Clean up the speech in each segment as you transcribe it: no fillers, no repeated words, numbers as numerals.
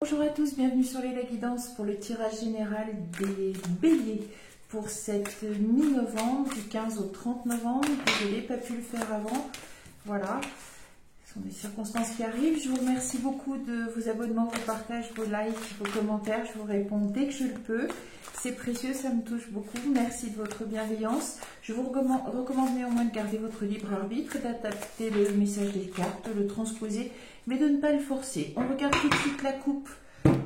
Bonjour à tous, bienvenue sur les Guidance pour le tirage général des béliers pour cette mi-novembre, du 15 au 30 novembre. Désolée, pas pu le faire avant. Voilà, ce sont des circonstances qui arrivent. Je vous remercie beaucoup de vos abonnements, vos partages, vos likes, vos commentaires. Je vous réponds dès que je le peux. C'est précieux, ça me touche beaucoup. Merci de votre bienveillance. Je vous recommande néanmoins de garder votre libre arbitre, d'adapter le message des cartes, de le transposer, mais de ne pas le forcer. On regarde tout de suite la coupe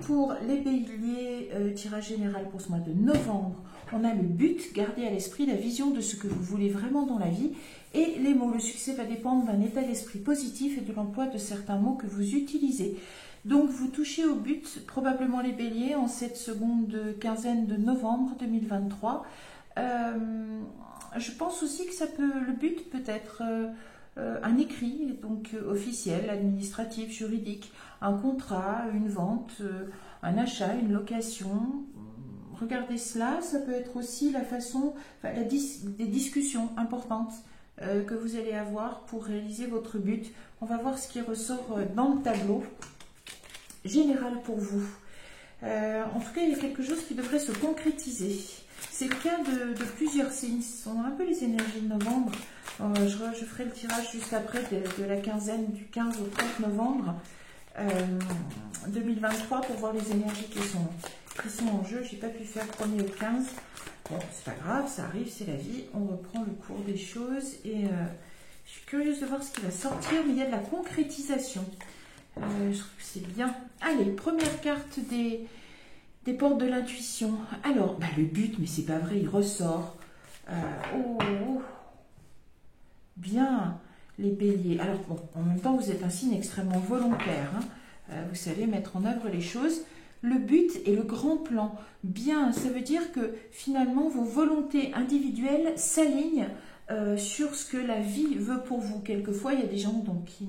pour les béliers, tirage général pour ce mois de novembre. On a le but, garder à l'esprit la vision de ce que vous voulez vraiment dans la vie et les mots. Le succès va dépendre d'un état d'esprit positif et de l'emploi de certains mots que vous utilisez. Donc vous touchez au but, probablement les béliers, en cette seconde quinzaine de novembre 2023. Je pense aussi que le but peut être un écrit, donc officiel, administratif, juridique, un contrat, une vente, un achat, une location. Regardez cela, ça peut être aussi la façon, des discussions importantes que vous allez avoir pour réaliser votre but. On va voir ce qui ressort dans le tableau général pour vous. En tout cas, il y a quelque chose qui devrait se concrétiser. C'est le cas de plusieurs signes. Ce sont un peu les énergies de novembre. Je ferai le tirage juste après de la quinzaine du 15 au 30 novembre 2023 pour voir les énergies qui sont en jeu. J'ai pas pu faire le 1er au 15. Bon, c'est pas grave, ça arrive, c'est la vie. On reprend le cours des choses et je suis curieuse de voir ce qui va sortir, mais il y a de la concrétisation. Je trouve que c'est bien. Allez, première carte des portes de l'intuition. Alors, le but, mais c'est pas vrai, il ressort. Bien, les béliers. Alors, bon, en même temps, vous êtes un signe extrêmement volontaire. Vous savez mettre en œuvre les choses. Le but et le grand plan. Bien, ça veut dire que finalement, vos volontés individuelles s'alignent sur ce que la vie veut pour vous. Quelquefois, il y a des gens donc, qui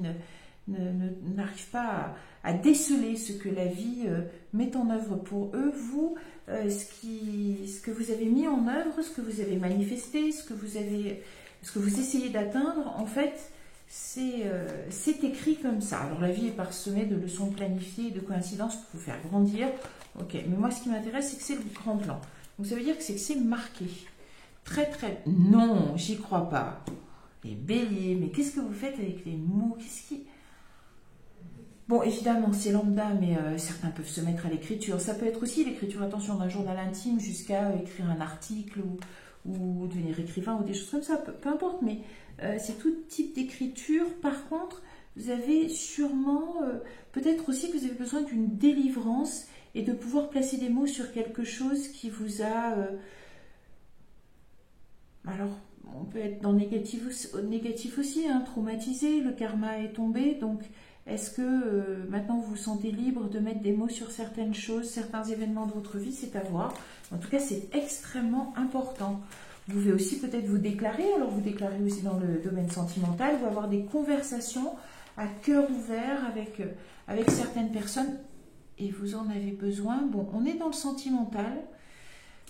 n'arrivent pas à déceler ce que la vie met en œuvre pour eux. Vous, ce que vous avez mis en œuvre, ce que vous avez manifesté, ce que vous essayez d'atteindre, en fait, c'est écrit comme ça. Alors la vie est parsemée de leçons planifiées, de coïncidences pour vous faire grandir. Ok, mais moi ce qui m'intéresse, c'est que c'est le grand plan. Donc ça veut dire que c'est marqué. Très très... Non, j'y crois pas. Les béliers, mais qu'est-ce que vous faites avec les mots? Bon, évidemment, c'est lambda, mais certains peuvent se mettre à l'écriture. Ça peut être aussi l'écriture, attention, d'un journal intime jusqu'à écrire un article ou devenir écrivain ou des choses comme ça, peu importe, mais c'est tout type d'écriture. Par contre, vous avez sûrement, peut-être aussi que vous avez besoin d'une délivrance et de pouvoir placer des mots sur quelque chose qui vous a... alors, on peut être dans le négatif aussi, traumatisé, le karma est tombé, donc... Est-ce que maintenant vous vous sentez libre de mettre des mots sur certaines choses, certains événements de votre vie? C'est à voir. En tout cas, c'est extrêmement important. Vous pouvez aussi peut-être vous déclarer, alors vous déclarez aussi dans le domaine sentimental, ou avoir des conversations à cœur ouvert avec certaines personnes et vous en avez besoin. Bon, on est dans le sentimental,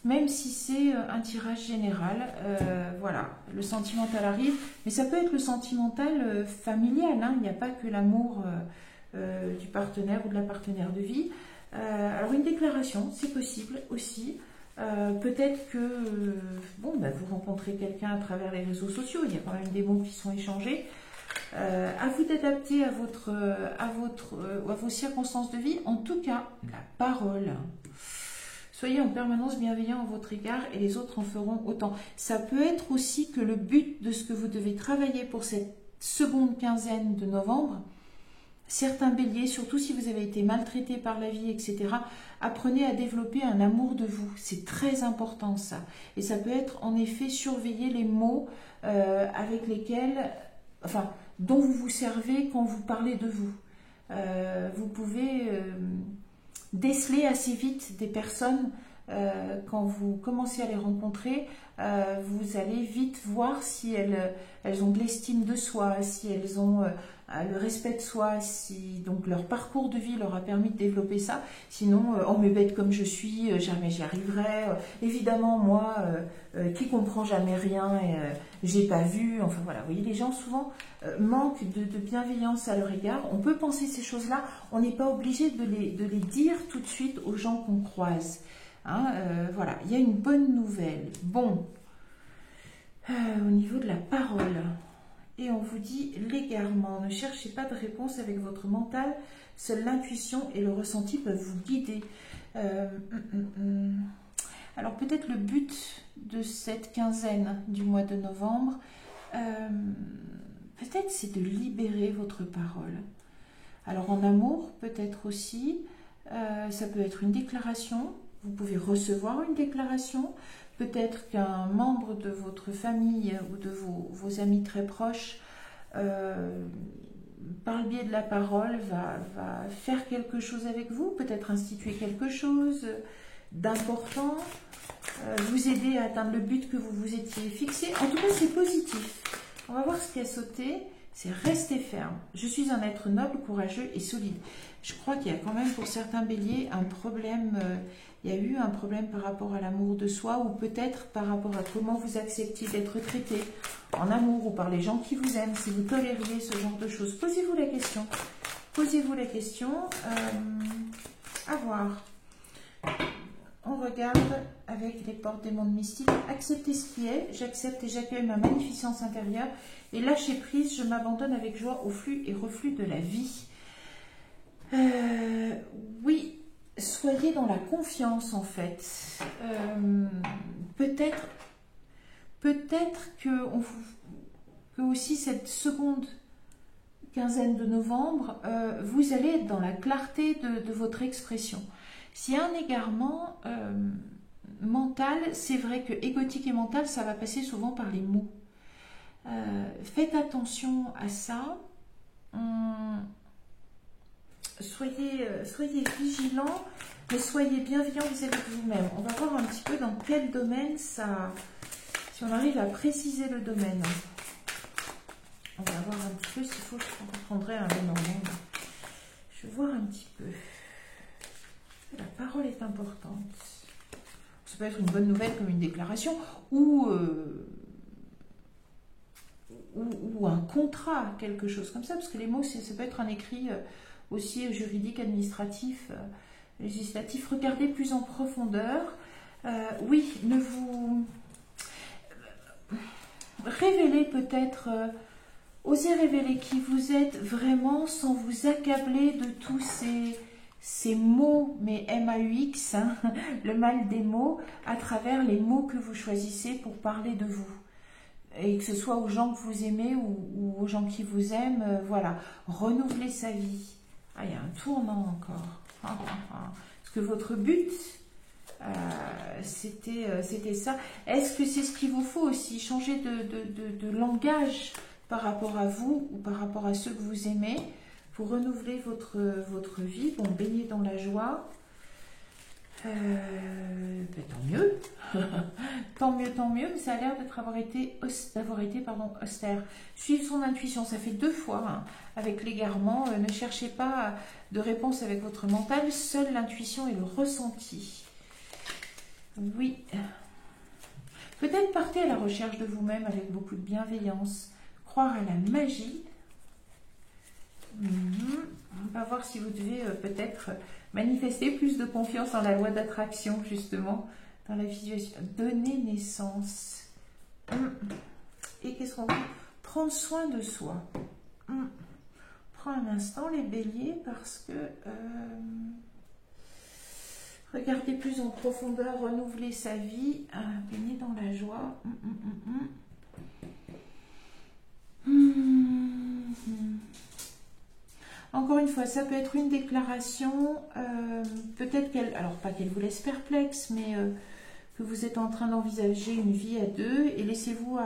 même si c'est un tirage général, voilà, le sentimental arrive, mais ça peut être le sentimental familial, il n'y a pas que l'amour du partenaire ou de la partenaire de vie. Alors une déclaration, c'est possible aussi. Peut-être que vous rencontrez quelqu'un à travers les réseaux sociaux, il y a quand même des mots qui sont échangés. À vous d'adapter à vos circonstances de vie. En tout cas, la parole. Soyez en permanence bienveillant à votre égard et les autres en feront autant. Ça peut être aussi que le but de ce que vous devez travailler pour cette seconde quinzaine de novembre, certains béliers, surtout si vous avez été maltraité par la vie, etc., apprenez à développer un amour de vous. C'est très important ça. Et ça peut être en effet surveiller les mots avec lesquels, dont vous vous servez quand vous parlez de vous. Vous pouvez... déceler assez vite des personnes quand vous commencez à les rencontrer, vous allez vite voir si elles ont de l'estime de soi, si elles ont le respect de soi, si donc leur parcours de vie leur a permis de développer ça. Sinon, oh mais bête comme je suis, jamais j'y arriverai. Évidemment, moi, qui comprend jamais rien, j'ai pas vu. Enfin voilà, vous voyez, les gens souvent manquent de bienveillance à leur égard. On peut penser ces choses-là, on n'est pas obligé de les dire tout de suite aux gens qu'on croise. Hein, voilà, il y a une bonne nouvelle. Bon, au niveau de la parole, et on vous dit l'égarement. Ne cherchez pas de réponse avec votre mental, seule l'intuition et le ressenti peuvent vous guider. Alors peut-être le but de cette quinzaine du mois de novembre, peut-être c'est de libérer votre parole. Alors en amour, peut-être aussi, ça peut être une déclaration. Vous pouvez recevoir une déclaration. Peut-être qu'un membre de votre famille ou de vos amis très proches, par le biais de la parole, va faire quelque chose avec vous, peut-être instituer quelque chose d'important, vous aider à atteindre le but que vous vous étiez fixé. En tout cas, c'est positif. On va voir ce qui a sauté. C'est rester ferme. Je suis un être noble, courageux et solide. Je crois qu'il y a quand même pour certains béliers un problème, il y a eu un problème par rapport à l'amour de soi ou peut-être par rapport à comment vous acceptez d'être traité en amour ou par les gens qui vous aiment, si vous tolériez ce genre de choses. Posez-vous la question. Posez-vous la question. À voir. On regarde avec les portes des mondes mystiques. Acceptez ce qui est. J'accepte et j'accueille ma magnificence intérieure. Et lâcher prise, je m'abandonne avec joie au flux et reflux de la vie. Oui, soyez dans la confiance en fait. Peut-être que aussi cette seconde quinzaine de novembre, vous allez être dans la clarté de votre expression. S'il y a un égarement mental, c'est vrai que égotique et mental, ça va passer souvent par les mots. Faites attention à ça. Soyez vigilants, mais soyez bienveillants vis-à-vis de vous-même. On va voir un petit peu dans quel domaine ça... Si on arrive à préciser le domaine. On va voir un petit peu s'il faut que je prendrai un moment. Je vais voir un petit peu. La parole est importante. Ça peut être une bonne nouvelle comme une déclaration ou un contrat, quelque chose comme ça, parce que les mots, ça peut être un écrit aussi juridique, administratif, législatif. Regardez plus en profondeur. Oui, ne vous... Révélez peut-être, osez révéler qui vous êtes vraiment sans vous accabler de tous ces mots, mais M-A-U-X, hein, le mal des mots, à travers les mots que vous choisissez pour parler de vous. Et que ce soit aux gens que vous aimez ou aux gens qui vous aiment, voilà. Renouveler sa vie. Ah, il y a un tournant encore. Parce que votre but, c'était ça. Est-ce que c'est ce qu'il vous faut aussi? Changer de langage par rapport à vous ou par rapport à ceux que vous aimez pour renouveler votre vie. Bon, baigner dans la joie. Tant mieux. tant mieux, mais ça a l'air d'avoir été austère. Suivre son intuition, ça fait 2 fois hein, avec l'égarement. Ne cherchez pas de réponse avec votre mental, seule l'intuition et le ressenti. Oui. Peut-être partez à la recherche de vous-même avec beaucoup de bienveillance. Croire à la magie. On va voir si vous devez peut-être manifester plus de confiance en la loi d'attraction, justement, dans la visualisation. Donner naissance. Et qu'est-ce qu'on dit? Prendre soin de soi. Prends un instant les béliers parce que... regardez plus en profondeur, renouveler sa vie, baigner dans la joie. Encore une fois, ça peut être une déclaration, peut-être qu'elle, alors pas qu'elle vous laisse perplexe, mais que vous êtes en train d'envisager une vie à 2 et laissez-vous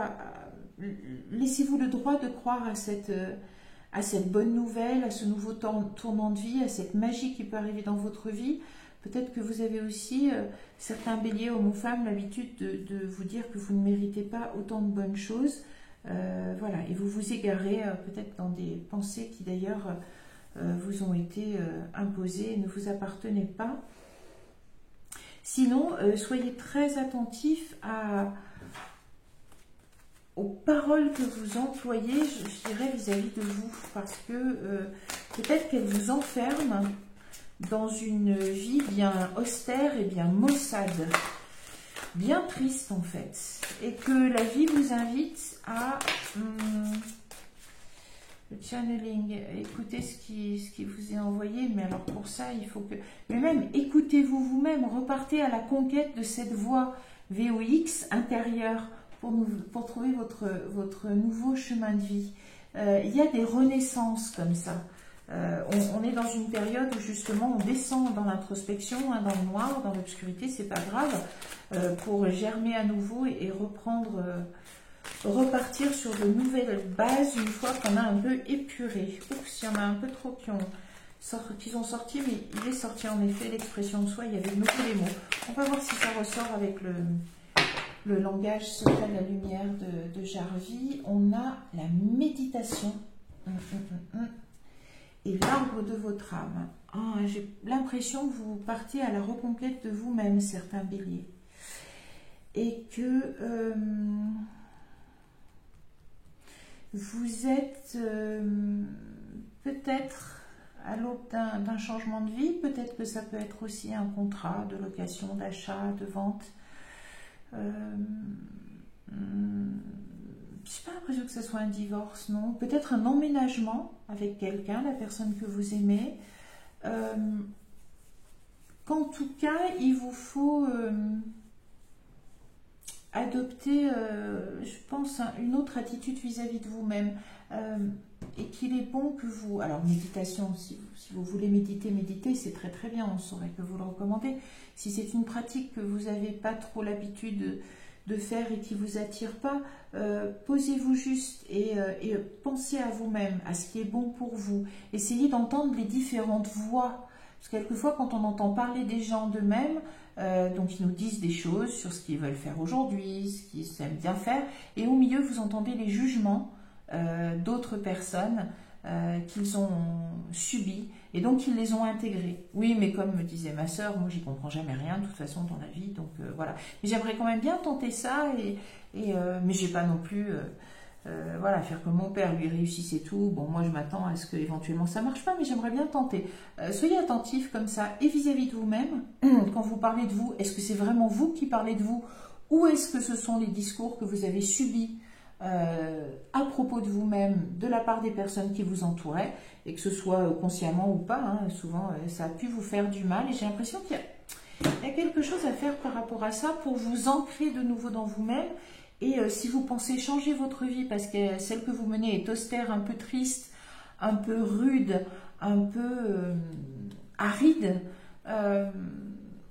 le droit de croire à cette bonne nouvelle, à ce nouveau tournant de vie, à cette magie qui peut arriver dans votre vie, Peut-être que vous avez aussi, certains béliers, hommes ou femmes, l'habitude de vous dire que vous ne méritez pas autant de bonnes choses. Voilà, et vous vous égarez peut-être dans des pensées qui d'ailleurs vous ont été imposées et ne vous appartenaient pas. Sinon, soyez très attentifs aux paroles que vous employez, je dirais, vis-à-vis de vous, parce que peut-être qu'elles vous enferment dans une vie bien austère et bien maussade, bien triste en fait, et que la vie vous invite à le channeling, écoutez ce qui vous est envoyé, mais alors pour ça il faut que, mais même écoutez-vous vous-même, repartez à la conquête de cette voix VOX intérieure pour trouver votre nouveau chemin de vie. Il y a des renaissances comme ça. On est dans une période où justement on descend dans l'introspection, hein, dans le noir, dans l'obscurité, c'est pas grave, pour germer à nouveau et reprendre, repartir sur de nouvelles bases une fois qu'on a un peu épuré. Oups, il y en a un peu trop qui ont sorti, mais il est sorti en effet l'expression de soi, il y avait de nouveau les mots. On va voir si ça ressort avec le langage secret de la lumière de Jarvie. On a la méditation. Et l'arbre de votre âme. J'ai l'impression que vous partez à la reconquête de vous-même, certains béliers. Et que vous êtes peut-être à l'aube d'un changement de vie. Peut-être que ça peut être aussi un contrat de location, d'achat, de vente. Je n'ai pas l'impression que ce soit un divorce, non. Peut-être un emménagement avec quelqu'un, la personne que vous aimez. Qu'en tout cas, il vous faut adopter, je pense, une autre attitude vis-à-vis de vous-même. Et qu'il est bon que vous... Alors, méditation, si vous voulez méditer, c'est très très bien, on saurait que vous le recommandez. Si c'est une pratique que vous n'avez pas trop l'habitude de faire et qui ne vous attire pas, posez-vous juste et pensez à vous-même, à ce qui est bon pour vous. Essayez d'entendre les différentes voix. Parce que quelquefois, quand on entend parler des gens d'eux-mêmes, donc ils nous disent des choses sur ce qu'ils veulent faire aujourd'hui, ce qu'ils aiment bien faire, et au milieu, vous entendez les jugements d'autres personnes qu'ils ont subis, et donc ils les ont intégrés. Oui, mais comme me disait ma sœur, moi j'y comprends jamais rien de toute façon dans la vie, donc voilà. Mais j'aimerais quand même bien tenter ça, mais j'ai pas non plus voilà, faire comme mon père, lui réussissait tout. Bon, moi je m'attends à ce que éventuellement ça marche pas, mais j'aimerais bien tenter. Soyez attentifs comme ça, et vis-à-vis de vous-même, quand vous parlez de vous, est-ce que c'est vraiment vous qui parlez de vous, ou est-ce que ce sont les discours que vous avez subis à propos de vous-même, de la part des personnes qui vous entouraient, et que ce soit consciemment ou pas, hein, souvent ça a pu vous faire du mal, et j'ai l'impression qu'il y a quelque chose à faire par rapport à ça pour vous ancrer de nouveau dans vous-même. Et si vous pensez changer votre vie parce que celle que vous menez est austère, un peu triste, un peu rude, un peu aride,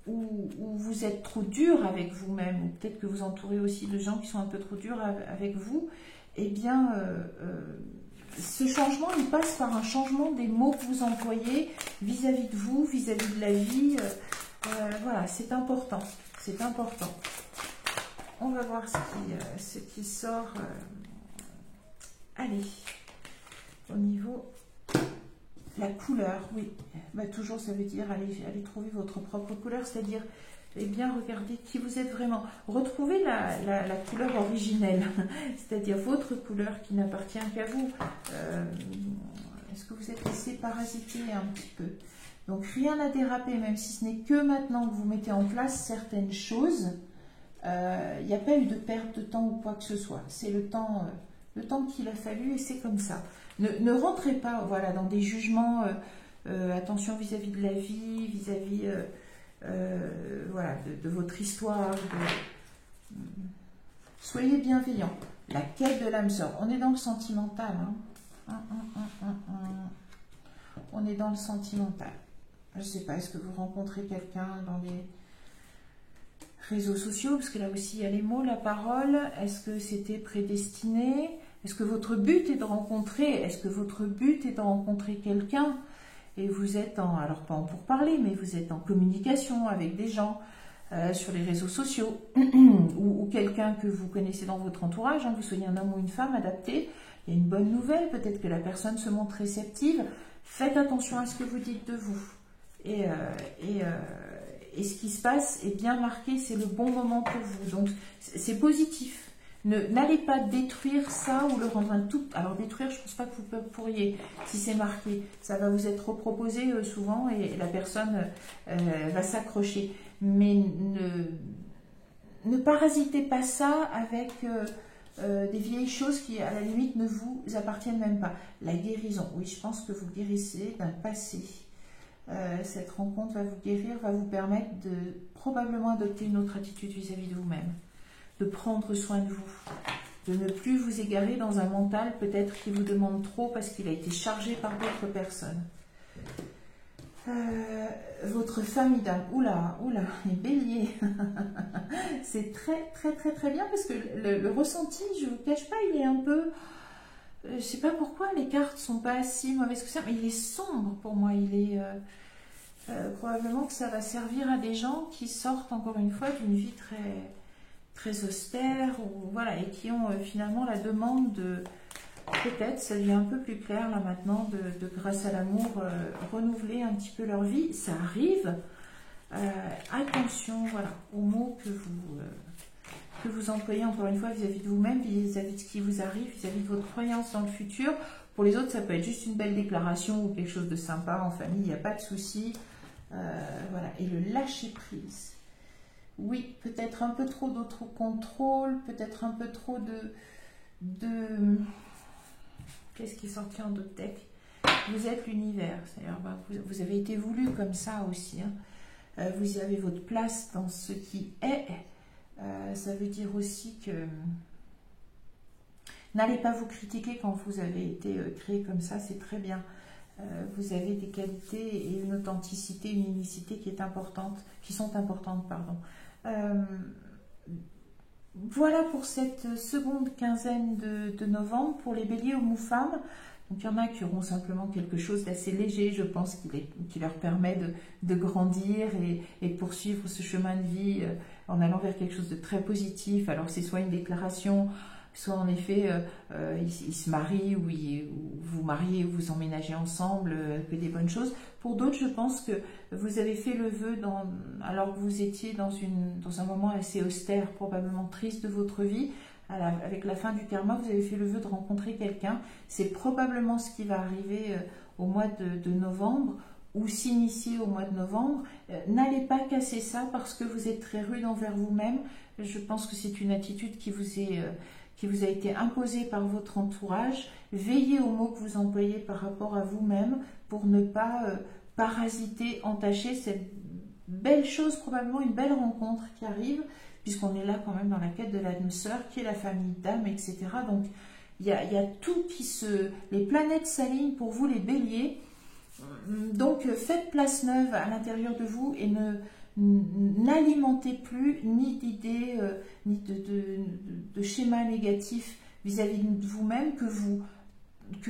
ou vous êtes trop dur avec vous-même, ou peut-être que vous entourez aussi de gens qui sont un peu trop durs avec vous, eh bien, ce changement, il passe par un changement des mots que vous employez vis-à-vis de vous, vis-à-vis de la vie. Voilà, c'est important, c'est important. On va voir ce qui sort. Allez, au niveau la couleur, oui. Bah, toujours, ça veut dire allez trouver votre propre couleur, c'est-à-dire bien regarder qui vous êtes vraiment. Retrouvez la couleur originelle, c'est-à-dire votre couleur qui n'appartient qu'à vous. Est-ce que vous êtes laissé parasiter un petit peu? Donc, rien à déraper, même si ce n'est que maintenant que vous mettez en place certaines choses. Il n'y a pas eu de perte de temps ou quoi que ce soit. C'est le temps qu'il a fallu et c'est comme ça. Ne rentrez pas voilà, dans des jugements, attention vis-à-vis de la vie, vis-à-vis voilà, de votre histoire. Soyez bienveillants. La quête de l'âme sœur. On est dans le sentimental. Hein. On est dans le sentimental. Je ne sais pas, est-ce que vous rencontrez quelqu'un dans les réseaux sociaux, parce que là aussi il y a les mots, la parole. Est-ce que c'était prédestiné? Est-ce que votre but est de rencontrer? Est-ce que votre but est de rencontrer quelqu'un? et vous êtes alors pas en pourparlers, mais vous êtes en communication avec des gens sur les réseaux sociaux ou quelqu'un que vous connaissez dans votre entourage, hein, que vous soyez un homme ou une femme adapté, il y a une bonne nouvelle, peut-être que la personne se montre réceptive. Faites attention à ce que vous dites de vous. Et ce qui se passe est bien marqué, c'est le bon moment pour vous. Donc, c'est positif. N'allez pas détruire ça ou le rendre un tout... Alors, détruire, je ne pense pas que vous pourriez, si c'est marqué. Ça va vous être reproposé souvent et la personne va s'accrocher. Mais ne parasitez pas ça avec des vieilles choses qui, à la limite, ne vous appartiennent même pas. La guérison, oui, je pense que vous guérissez d'un passé. Cette rencontre va vous guérir, va vous permettre de probablement adopter une autre attitude vis-à-vis de vous-même, de prendre soin de vous, de ne plus vous égarer dans un mental peut-être qui vous demande trop parce qu'il a été chargé par d'autres personnes. Votre famille d'âme, oula, les béliers, c'est très bien parce que le ressenti, je ne vous cache pas, il est un peu... je ne sais pas pourquoi les cartes ne sont pas si mauvaises que ça, mais il est sombre pour moi, il est... probablement que ça va servir à des gens qui sortent encore une fois d'une vie très austère ou, voilà, et qui ont finalement la demande de, peut-être, ça devient un peu plus clair là maintenant, de grâce à l'amour, renouveler un petit peu leur vie. Ça arrive. Attention, voilà, aux mots que vous employez encore une fois vis-à-vis de vous-même, vis-à-vis de ce qui vous arrive, vis-à-vis de votre croyance dans le futur. Pour les autres, ça peut être juste une belle déclaration ou quelque chose de sympa en famille, il n'y a pas de souci. Voilà, et le lâcher prise. Oui, peut-être un peu trop d'autocontrôle, peut-être un peu trop de... Qu'est-ce qui est sorti en d'autres decks? Vous êtes l'univers, c'est-à-dire vous avez été voulu comme ça aussi. Hein. Vous avez votre place dans ce qui est. Ça veut dire aussi que n'allez pas vous critiquer quand vous avez été créé comme ça, c'est très bien. Vous avez des qualités et une authenticité, une unicité qui est importante, qui sont importantes, pardon. Voilà pour cette seconde quinzaine de novembre pour les béliers hommes ou femmes. Donc il y en a qui auront simplement quelque chose d'assez léger, je pense, qui leur permet de grandir et de poursuivre ce chemin de vie en allant vers quelque chose de très positif. Alors c'est soit une déclaration, soit en effet ils se marient ou vous mariez ou vous emménagez ensemble, que des bonnes choses. Pour d'autres, je pense que vous avez fait le vœu alors que vous étiez dans un moment assez austère, probablement triste de votre vie. Avec la fin du karma, vous avez fait le vœu de rencontrer quelqu'un. C'est probablement ce qui va arriver au mois de novembre ou s'initier au mois de novembre. N'allez pas casser ça parce que vous êtes très rude envers vous-même. Je pense que c'est une attitude qui vous a été imposée par votre entourage. Veillez aux mots que vous employez par rapport à vous-même pour ne pas parasiter, entacher cette belle chose, probablement une belle rencontre qui arrive, puisqu'on est là quand même dans la quête de l'âme sœur, qui est la famille d'âme, etc. Donc, il y a tout les planètes s'alignent pour vous, les béliers. Donc, faites place neuve à l'intérieur de vous et n'alimentez plus ni d'idées, ni de schémas négatifs vis-à-vis de vous-même que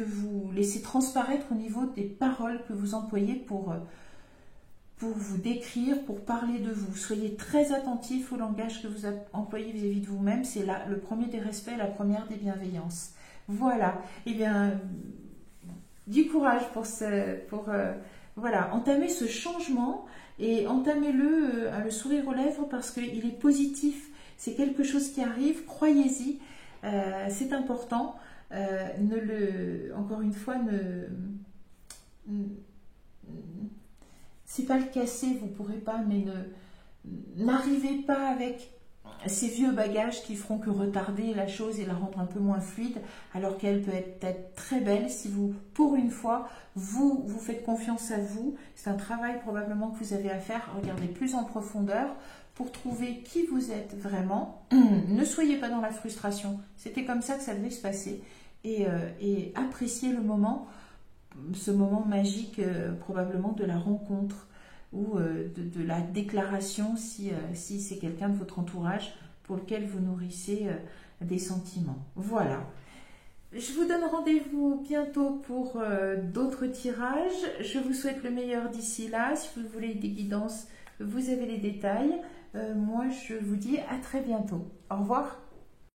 vous laissez transparaître au niveau des paroles que vous employez pour vous décrire, pour parler de vous. Soyez très attentif au langage que vous employez vis-à-vis de vous-même. C'est le premier des respects, la première des bienveillances. Voilà. Eh bien, du courage pour entamer ce changement et entamez-le le sourire aux lèvres parce qu'il est positif. C'est quelque chose qui arrive. Croyez-y. C'est important. Encore une fois, c'est pas le casser, vous pourrez pas, mais n'arrivez pas avec ces vieux bagages qui feront que retarder la chose et la rendre un peu moins fluide, alors qu'elle peut être très belle si vous, pour une fois, vous faites confiance à vous. C'est un travail probablement que vous avez à faire. Regardez plus en profondeur pour trouver qui vous êtes vraiment. Ne soyez pas dans la frustration. C'était comme ça que ça devait se passer. Et appréciez le moment, ce moment magique probablement de la rencontre ou de la déclaration si c'est quelqu'un de votre entourage pour lequel vous nourrissez des sentiments. Voilà. Je vous donne rendez-vous bientôt pour d'autres tirages. Je vous souhaite le meilleur d'ici là. Si vous voulez des guidances, vous avez les détails. Moi, je vous dis à très bientôt. Au revoir.